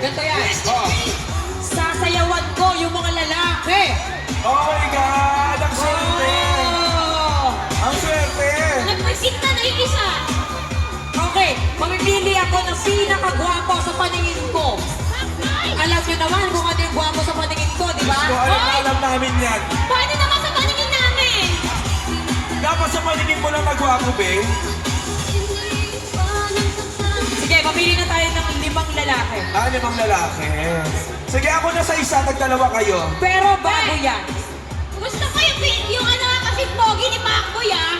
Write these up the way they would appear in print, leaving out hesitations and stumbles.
Ganito yan. Oh. Sasayawan ko yung mga lalaki. Oh my God! Ang swerte! Oh! Ang swerte! Nagpansin na na yung isa. Okay, mamimili ako ng pinakagwapo sa paningin ko. Alam nyo naman kung ano yung gwapo sa paningin ko, di ba? So, alam namin yan. Paano naman sa paningin namin? Dapat sa paningin mo lang nagwapo, be. Sige, mamili na tayo ng 5 lalaki. Limang lalaki. Sige, ako na sa isa, tagdalawa kayo. Pero bago yan, Gusto ko yung ano kasi pogi ni Macboy ah.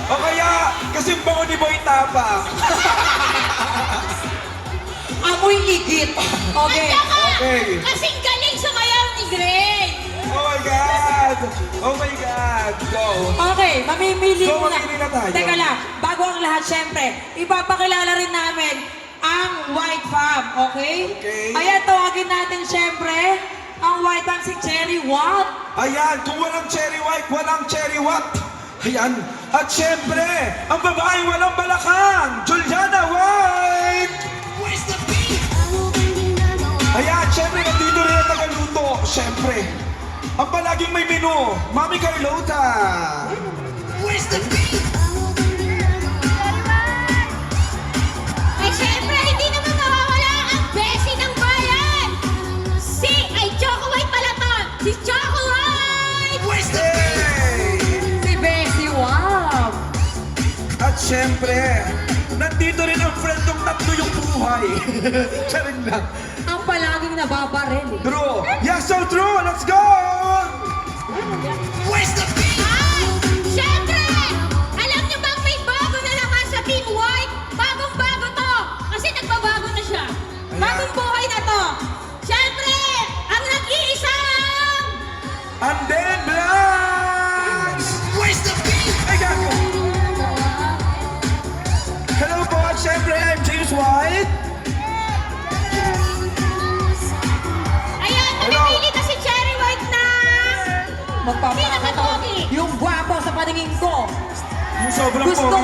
O kaya, kasi bango ni Boy Tapa. amoy igit. Okay. At saka, Okay. kasing galing sumayaw ni Gray. Oh my God! Oh my God! Go! Okay, mamimili So, muna. mamili na tayo. Teka lang, bago ang lahat, syempre, ipapakilala rin namin ang White Fam, okay? Okay. Ayan, tawagin natin syempre ang White Fam si Cherry Watt. Ayan, kung walang cherry white, walang cherry what? Ayan. At syempre, ang babaeng walang balakang, Juliana White! Ayan, syempre, nandito rin ang tagaluto. Syempre, ang palaging may menu, Mami Carlota. Ay syempre, hindi naman mawawala ang besi ng bayan. Ay Choco White pala to. Si Choco White. Hey! Si Bessie, wow! At syempre, nandito rin ang friend ng tatlo yung buhay. Charing lang. Ang palaging nababaril. True. Yes, so true. Let's go! Syempre, alam niyo bang may bago na naman sa Team White? Bagong-bago to. Kasi nagbabago na siya. Ayan. Bagong buhay na to. Syempre, ang nag-iisang... And then Blanks! Ay, gago! Hello po, at syempre, I'm James White. Ayan, namimili na si Cherry White na... Magpapakataon. Pinakapogi. Yung gwapo sa paningin ko. Yung sobrang Gusto ko